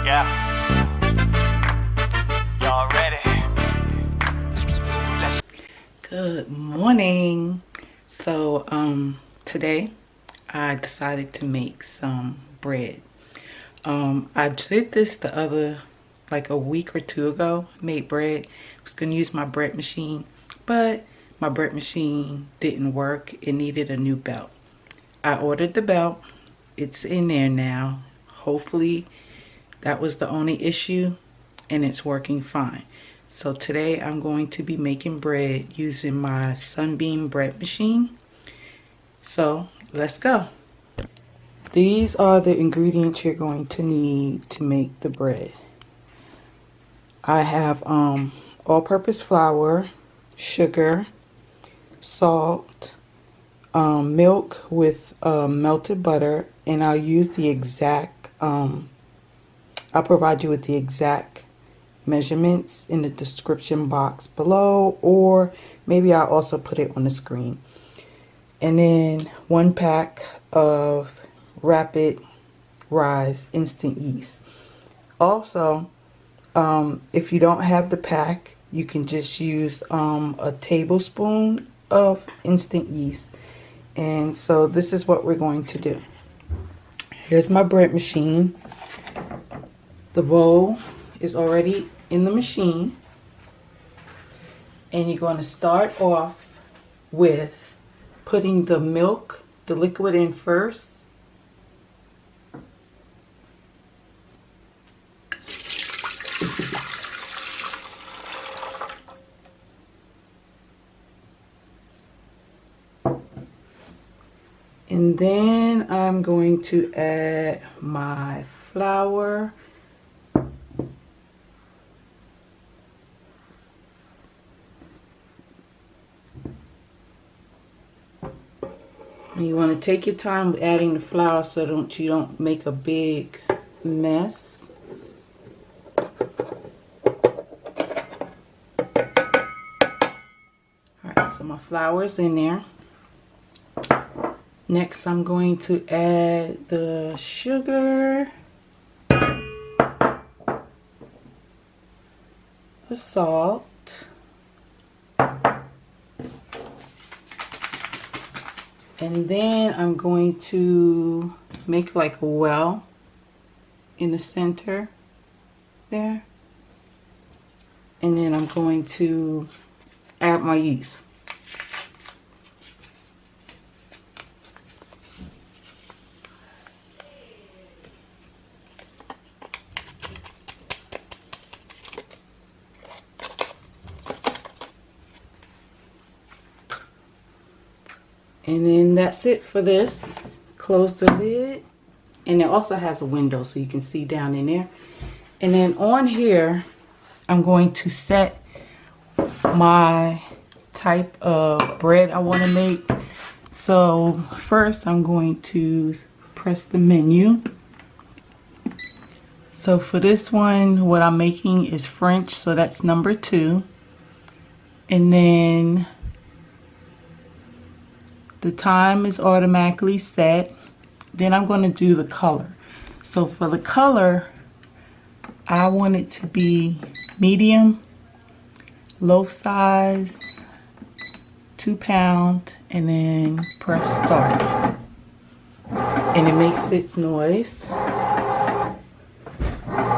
Yeah. Y'all ready? Good morning. So today I decided to make some bread. I did this the other like a week or two ago. Made bread. I was gonna use my bread machine, but my bread machine didn't work. It needed a new belt. I ordered the belt. It's in there now. Hopefully that was the only issue and it's working fine. So today I'm going to be making bread using my Sunbeam bread machine. So let's go. These are the ingredients you're going to need to make the bread. I have all-purpose flour, sugar, salt, milk with melted butter, and I'll use the exact, I'll provide you with the exact measurements in the description box below, or maybe I'll also put it on the screen. And then 1 pack of rapid rise instant yeast. Also, if you don't have the pack, you can just use a tablespoon of instant yeast. And so this is what we're going to do. Here's my bread machine. The bowl is already in the machine, and you're going to start off with putting the milk, the liquid, in first. And then I'm going to add my flour. You want to take your time with adding the flour so you don't make a big mess. Alright, so my flour is in there. Next I'm going to add the sugar, the salt, and then I'm going to make like a well in the center there. And then I'm going to add my yeast. And then that's it for this. Close the lid. And it also has a window so you can see down in there. And then on here, I'm going to set my type of bread I want to make. So first I'm going to press the menu. So for this one, what I'm making is French, so that's number 2. And then the time is automatically set. Then I'm going to do the color. So for the color, I want it to be medium, loaf size, 2 pound, and then press start. And it makes its noise.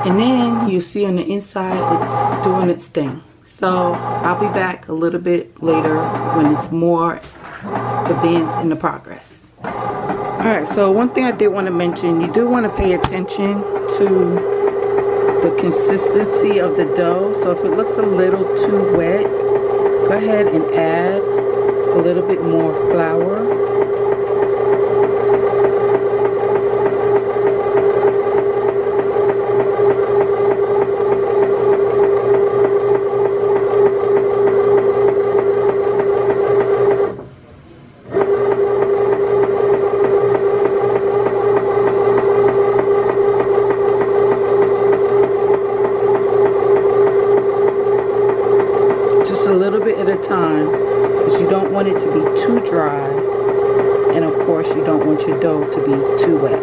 And then you see on the inside it's doing its thing. So I'll be back a little bit later when it's more advanced in the progress. Alright, so one thing I did want to mention, you do want to pay attention to the consistency of the dough. So if it looks a little too wet, go ahead and add a little bit more flour. A little bit at a time, because you don't want it to be too dry, and of course you don't want your dough to be too wet.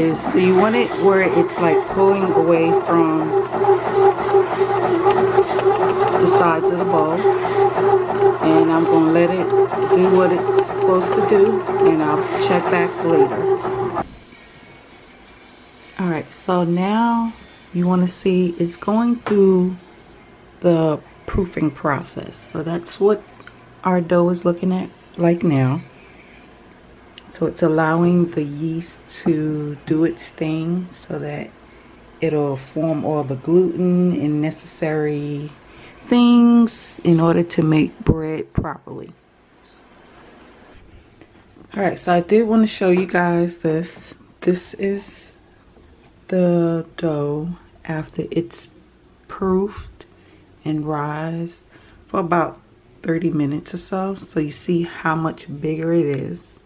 is, so you want it where it's like pulling away from the sides of the bowl. And I'm going to let it do what it's supposed to do, and I'll check back later. Alright, so now you want to see it's going through the proofing process. So that's what our dough is looking at like now. So it's allowing the yeast to do its thing so that it'll form all the gluten and necessary things in order to make bread properly. Alright, so I did want to show you guys this. This is the dough after it's proofed and rised for about 30 minutes or so. So you see how much bigger it is.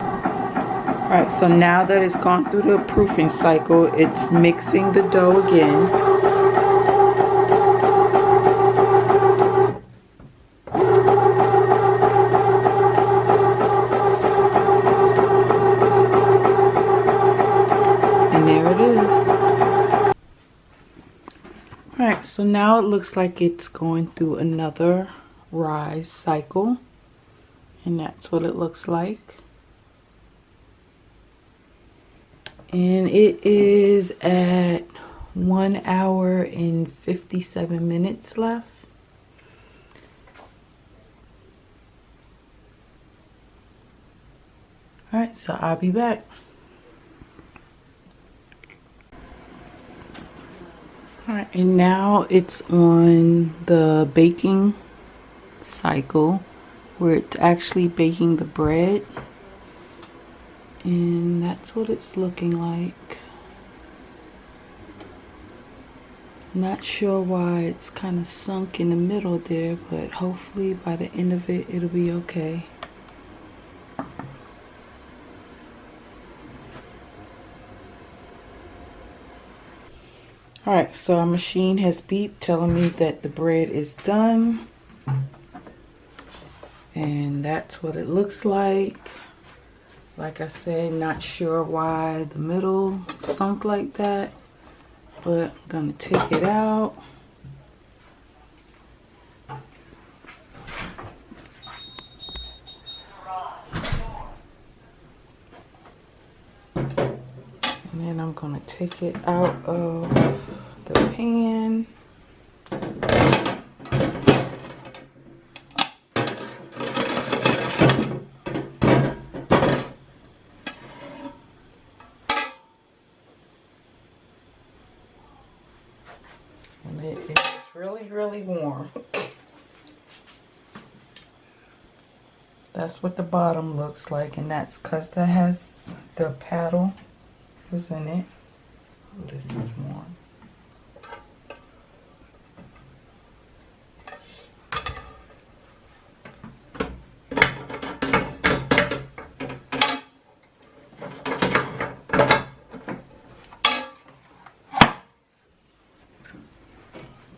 Alright, so now that it's gone through the proofing cycle, it's mixing the dough again. And there it is. Alright, so now it looks like it's going through another rise cycle. And that's what it looks like. And it is at 1 hour and 57 minutes left. Alright, so I'll be back. Alright, and now it's on the baking cycle where it's actually baking the bread. And that's what it's looking like. Not sure why it's kind of sunk in the middle there, but hopefully by the end of it, it'll be okay. Alright, so our machine has beeped telling me that the bread is done. And that's what it looks like. Like I said, not sure why the middle sunk like that, but I'm gonna take it out. And then I'm gonna take it out of the pan. And it is really, really warm. That's what the bottom looks like, and that's because that has the paddle was in it. Oh, this is warm.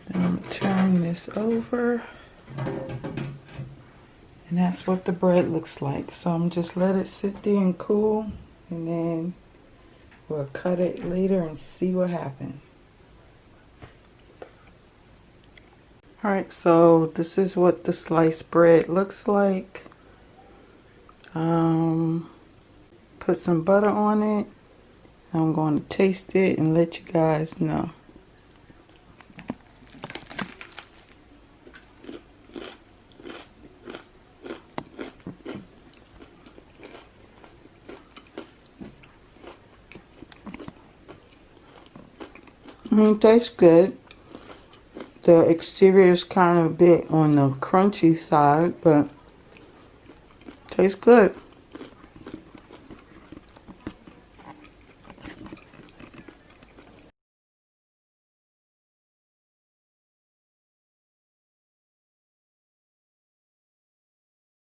Then I'm gonna turn this over. And that's what the bread looks like. So I'm just let it sit there and cool, and then we'll cut it later and see what happens. Alright, so this is what the sliced bread looks like. Put some butter on it. I'm going to taste it and let you guys know. It tastes good. The exterior is kind of a bit on the crunchy side, but tastes good.